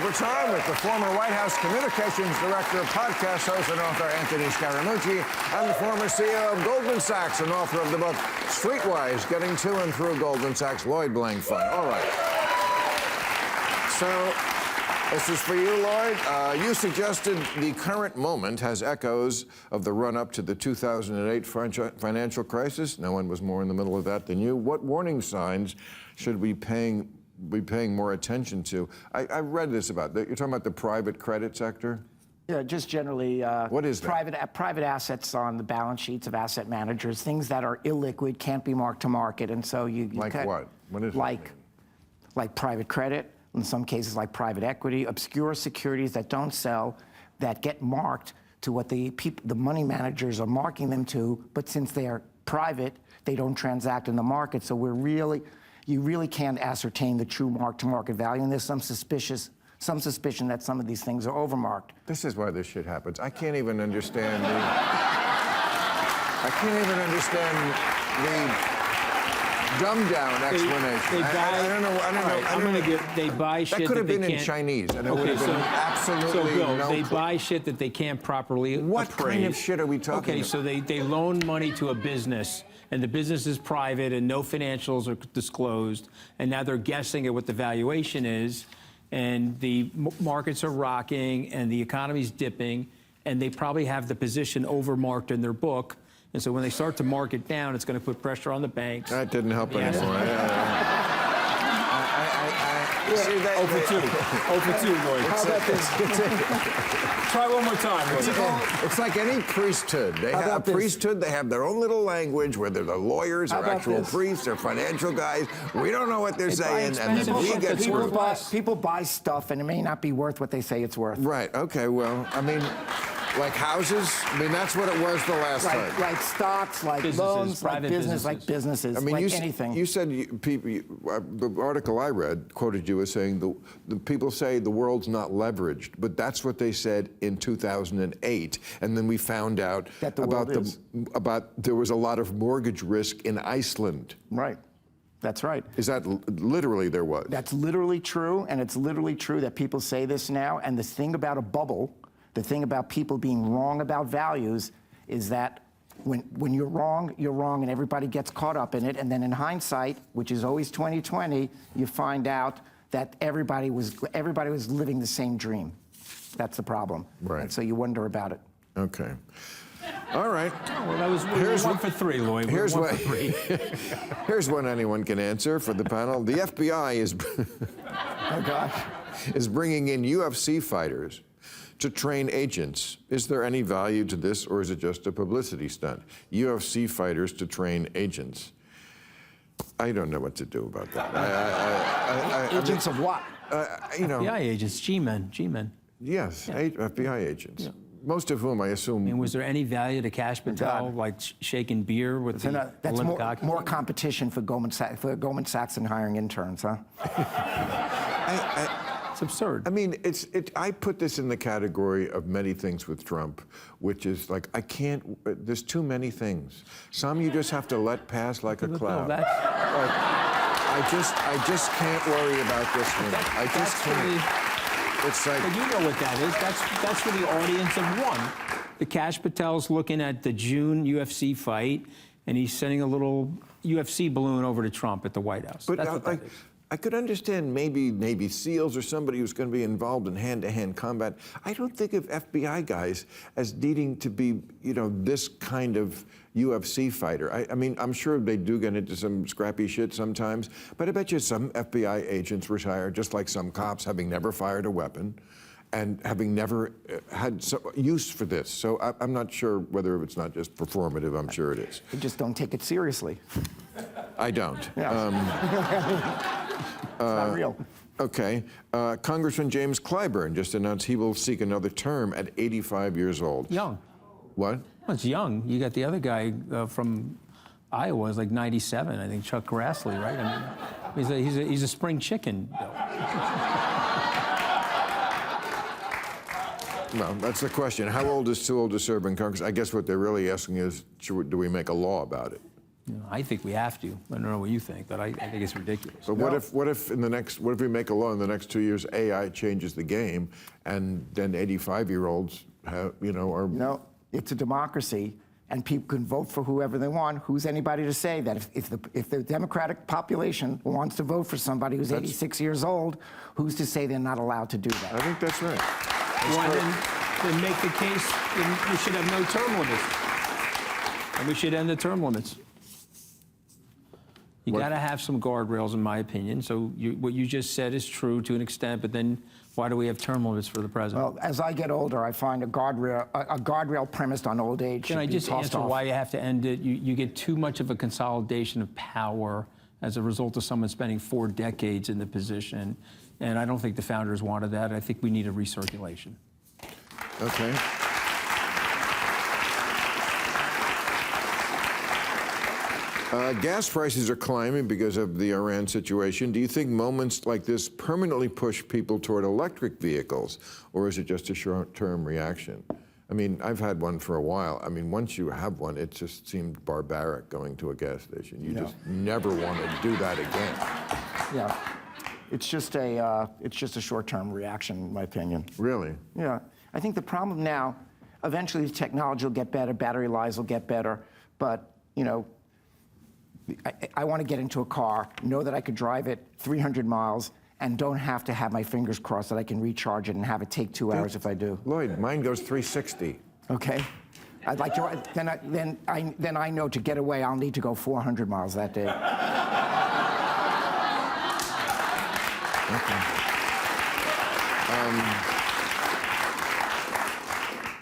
Overtime with the former White House Communications Director, podcast host, and author Anthony Scaramucci, and the former CEO of Goldman Sachs and author of the book Streetwise, Getting to and Through Goldman Sachs, Lloyd Blankfein. All right. So, this is for you, Lloyd. You suggested the current moment has echoes of the run-up to the 2008 financial crisis. No one was more in the middle of that than you. What warning signs should we be paying more attention to? I read this about, you're talking about the private credit sector? Yeah, just generally, what is that? Private assets on the balance sheets of asset managers, things that are illiquid, can't be marked to market, and so you like what? What is like private credit, in some cases like private equity, obscure securities that don't sell, that get marked to what the money managers are marking them to, but since they are private, they don't transact in the market, so you really can't ascertain the true mark-to-market value, and there's some suspicion that some of these things are overmarked. This is why this shit happens. I can't even understand the dumbed-down explanation. I don't know. They buy shit that could have been in can't. Chinese, and it would have been absolutely so Bill, no. They buy shit that they can't properly What appraise. kind of shit are we talking about? So they loan money to a business, and the business is private, and no financials are disclosed, and now they're guessing at what the valuation is, and the markets are rocking, and the economy's dipping, and they probably have the position overmarked in their book. And so when they start to mark it down, it's going to put pressure on the banks. That didn't help anymore. See, 0 for 2. 0 for 2, Lloyd. How about this? Try one more time, Lloyd. It's like any priesthood. They have a priesthood, they have their own little language, whether they're lawyers or actual priests or financial guys. We don't know what they're saying, and then we get screwed. People buy stuff, and it may not be worth what they say it's worth. Right, okay, well, I mean, like houses? I mean, that's what it was the last time. Like stocks, like businesses, loans, like businesses. businesses, I mean, like anything. You said, the article I read quoted you as saying, the people say the world's not leveraged, but that's what they said in 2008. And then we found out that about there was a lot of mortgage risk in Iceland. Right. That's right. Is that literally there was? That's literally true, and it's literally true that people say this now. And the thing about a bubble, the thing about people being wrong about values is that when you're wrong, and everybody gets caught up in it. And then in hindsight, which is always 20/20, you find out that everybody was living the same dream. That's the problem. Right. And so you wonder about it. Okay. All right. Oh, well, that was 1 for 3, Lloyd. Here's 1 for 3. Here's one anyone can answer for the panel. The FBI is Oh, gosh. is bringing in UFC fighters to train agents. Is there any value to this, or is it just a publicity stunt? UFC fighters to train agents. I don't know what to do about that. Agents of what? FBI agents, G-men. Yes, Yeah. FBI agents. Yeah. Most of whom I assume. I mean, was there any value to Cash Patel, like shaking beer with the That's Olympic more competition for Goldman Sachs than hiring interns, huh? It's absurd. I mean, I put this in the category of many things with Trump, which is like, there's too many things. Some you just have to let pass like a cloud. No, I just can't worry about this one. I just can't. It's like, but you know what that is. That's for the audience of one. The Cash Patel's looking at the June UFC fight, and he's sending a little UFC balloon over to Trump at the White House. But that's what that is. I could understand maybe Navy SEALs or somebody who's going to be involved in hand-to-hand combat. I don't think of FBI guys as needing to be, this kind of UFC fighter. I mean, I'm sure they do get into some scrappy shit sometimes, but I bet you some FBI agents retire just like some cops, having never fired a weapon and having never had use for this. So I'm not sure whether it's not just performative. I'm sure it is. You just don't take it seriously. I don't. Yeah. It's not real. Okay. Congressman James Clyburn just announced he will seek another term at 85 years old. Young. What? Well, it's young. You got the other guy from Iowa, is like 97, I think, Chuck Grassley, right? I mean, he's a spring chicken. Well, that's the question. How old is too old to serve in Congress? I guess what they're really asking is, do we make a law about it? You know, I think we have to. I don't know what you think, but I think it's ridiculous. But what if we make a law in the next 2 years, AI changes the game, and then 85-year-olds have, are... No, it's a democracy, and people can vote for whoever they want. Who's anybody to say that if the Democratic population wants to vote for somebody who's 86 years old, who's to say they're not allowed to do that? I think that's right. Well, then make the case, then we should have no term limits. And we should end the term limits. You got to have some guardrails, in my opinion. So what you just said is true to an extent, but then why do we have term limits for the president? Well, as I get older, I find a guardrail premised on old age. Can I just answer why you have to end it? You get too much of a consolidation of power as a result of someone spending 4 decades in the position, and I don't think the founders wanted that. I think we need a recirculation. Okay. Gas prices are climbing because of the Iran situation. Do you think moments like this permanently push people toward electric vehicles, or is it just a short-term reaction? I mean, I've had one for a while. I mean, once you have one, it just seemed barbaric going to a gas station. You just never want to do that again. Yeah, it's just a short-term reaction, in my opinion. Really? Yeah, I think the problem now, eventually the technology will get better, battery lives will get better, but I want to get into a car, know that I could drive it 300 miles, and don't have to have my fingers crossed that I can recharge it and have it take 2 hours if I do. Lloyd, mine goes 360. Okay. I'd like to. Then I know to get away, I'll need to go 400 miles that day. Okay.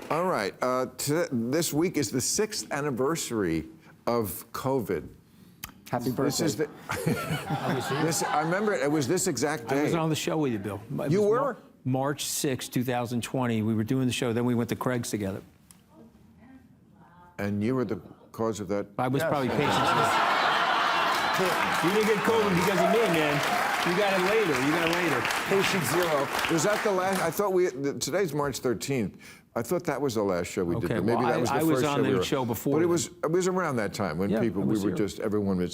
All right. This week is the 6th anniversary of COVID. Happy birthday. This is I remember it was this exact day. I was on the show with you, Bill. You were? March 6, 2020. We were doing the show. Then we went to Craig's together. And you were the cause of that? I was probably patient. You didn't get COVID because of me, man. You got it later. Patient zero. Was that the last? I thought today's March 13th. I thought that was the last show we did. But maybe that was the first show. I was on the show before. But it was around that time when everyone was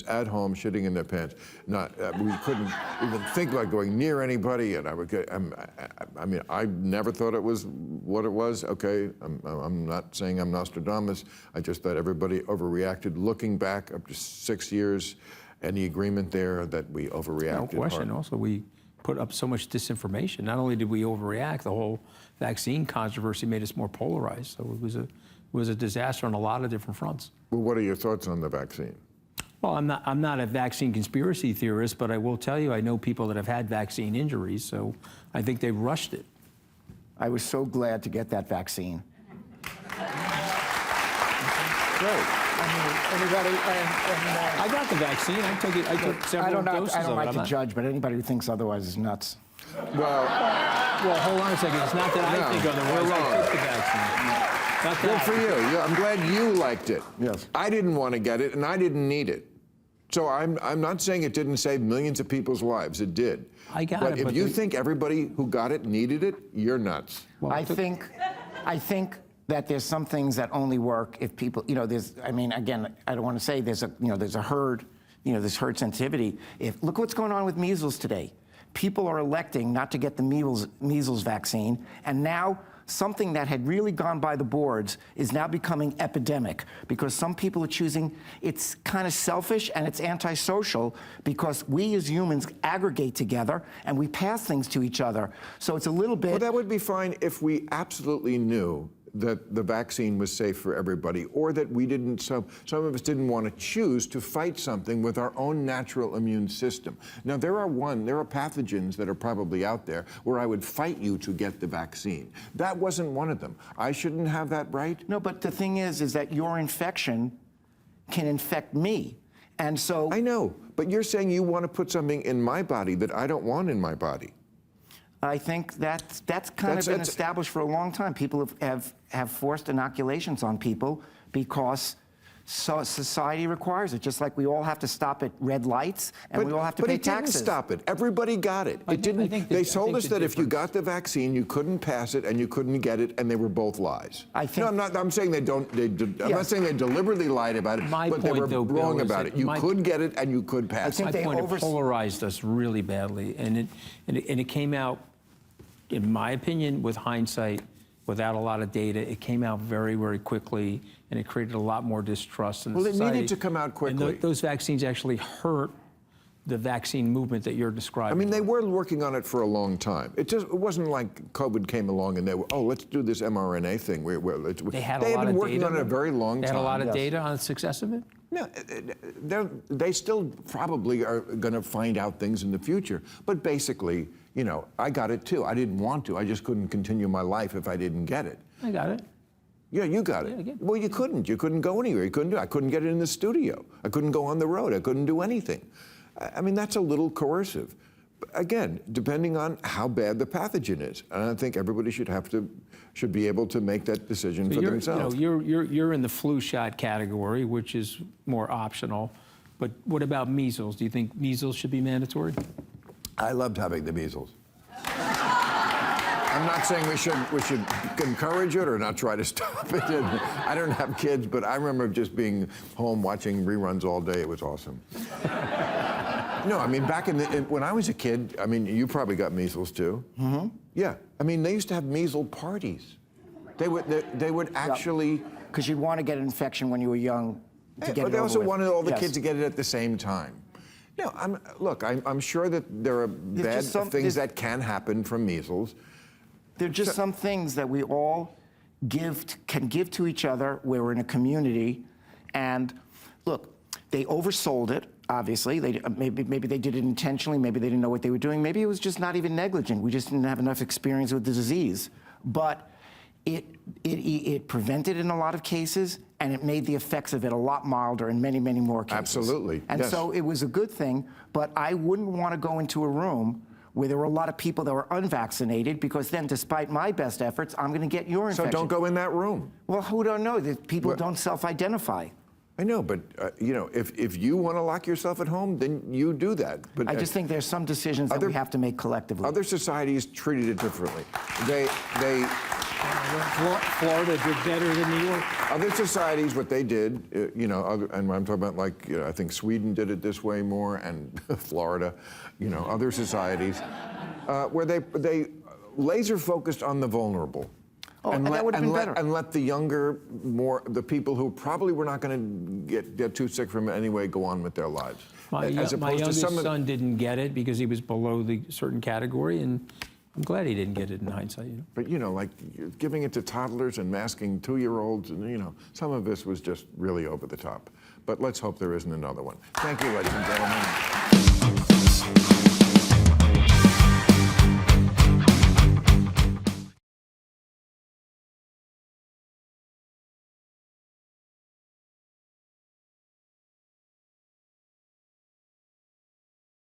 at home shitting in their pants. We couldn't even think about going near anybody. And I never thought it was what it was. Okay, I'm not saying I'm Nostradamus. I just thought everybody overreacted. Looking back up to 6 years, any agreement there that we overreacted? No question. Also, we put up so much disinformation. Not only did we overreact, the whole vaccine controversy made us more polarized. So it was a disaster on a lot of different fronts. Well, what are your thoughts on the vaccine? Well, I'm not a vaccine conspiracy theorist, but I will tell you I know people that have had vaccine injuries, so I think they rushed it. I was so glad to get that vaccine. Great. I got the vaccine. I took several doses of it. I don't like to judge, but anybody who thinks otherwise is nuts. Well, hold on a second. It's not that I think otherwise. I took the vaccine. Not good that. for you. I'm glad you liked it. Yes. I didn't want to get it, and I didn't need it. So I'm not saying it didn't save millions of people's lives. It did. I got but it. If you think everybody who got it needed it, you're nuts. Well, I think that there's some things that only work if people, again, I don't want to say there's a herd, there's herd sensitivity. Look what's going on with measles today. People are electing not to get the measles vaccine, and now something that had really gone by the boards is now becoming epidemic because some people are choosing. It's kind of selfish and it's antisocial because we as humans aggregate together and we pass things to each other. So it's a little bit. Well, that would be fine if we absolutely knew that the vaccine was safe for everybody, or that we didn't, some of us didn't want to choose to fight something with our own natural immune system. Now, there are pathogens that are probably out there where I would fight you to get the vaccine. That wasn't one of them. I shouldn't have that right? No, but the thing is that your infection can infect me. And so. I know, but you're saying you want to put something in my body that I don't want in my body. I think that's kind of been established for a long time. People have forced inoculations on people because So society requires it, just like we all have to stop at red lights and we all have to pay it taxes. didn't stop it. Everybody got it. It didn't. They told us that if you got the vaccine, you couldn't pass it and you couldn't get it, and they were both lies. No, I'm not. I'm saying they don't. I'm not saying they deliberately lied about it, but they were wrong about it. You could get it and you could pass it. My point, it polarized us really badly, and it came out, in my opinion, with hindsight, without a lot of data, it came out very, very quickly, and it created a lot more distrust in the society. Well, it needed to come out quickly. And those vaccines actually hurt the vaccine movement that you're describing. I mean, they were working on it for a long time. It wasn't like COVID came along and they were, oh, let's do this mRNA thing. They had been a lot of working data on it a very long time. They had a lot of data on the success of it? No, they still probably are going to find out things in the future. But basically, you know, I got it too. I didn't want to. I just couldn't continue my life if I didn't get it. I got it. Yeah, you got it. Yeah, well, you couldn't. You couldn't go anywhere. You couldn't do it. I couldn't get it in the studio. I couldn't go on the road. I couldn't do anything. I mean, that's a little coercive. Again, depending on how bad the pathogen is. And I think everybody should be able to make that decision for themselves. You know, you're in the flu shot category, which is more optional. But what about measles? Do you think measles should be mandatory? I loved having the measles. I'm not saying we should encourage it or not try to stop it. And I don't have kids, but I remember just being home watching reruns all day. It was awesome. No, I mean, back when I was a kid, I mean, you probably got measles too. Mm-hmm. Yeah, I mean, they used to have measles parties. They would actually. Because you'd want to get an infection when you were young to get it But they also over with. wanted all the Yes. kids to get it at the same time. No, I'm sure that there are bad things that can happen from measles. There are just some things that we all can give to each other. We're in a community, and look, they oversold it. Obviously, maybe they did it intentionally. Maybe they didn't know what they were doing. Maybe it was just not even negligent. We just didn't have enough experience with the disease. But it prevented in a lot of cases, and it made the effects of it a lot milder in many, many more cases. Absolutely. And yes. so it was a good thing. But I wouldn't want to go into a room where there were a lot of people that were unvaccinated, because then, despite my best efforts, I'm going to get your infection. So don't go in that room. Well, who don't know? That people don't self-identify. I know, but you know, if you want to lock yourself at home, then you do that. But I just think there's some decisions that we have to make collectively. Other societies treated it differently. Florida did better than New York. Other societies, what they did, you know, and I'm talking about, like, you know, I think Sweden did it this way more, and Florida, you know, other societies, where they laser focused on the vulnerable. Oh, and that would have been better. And let the younger, the people who probably were not going to get too sick from it anyway, go on with their lives. My youngest son didn't get it because he was below the certain category, and I'm glad he didn't get it in hindsight. You know? But, you know, like giving it to toddlers and masking 2-year-olds, and, you know, some of this was just really over the top. But let's hope there isn't another one. Thank you, ladies and gentlemen.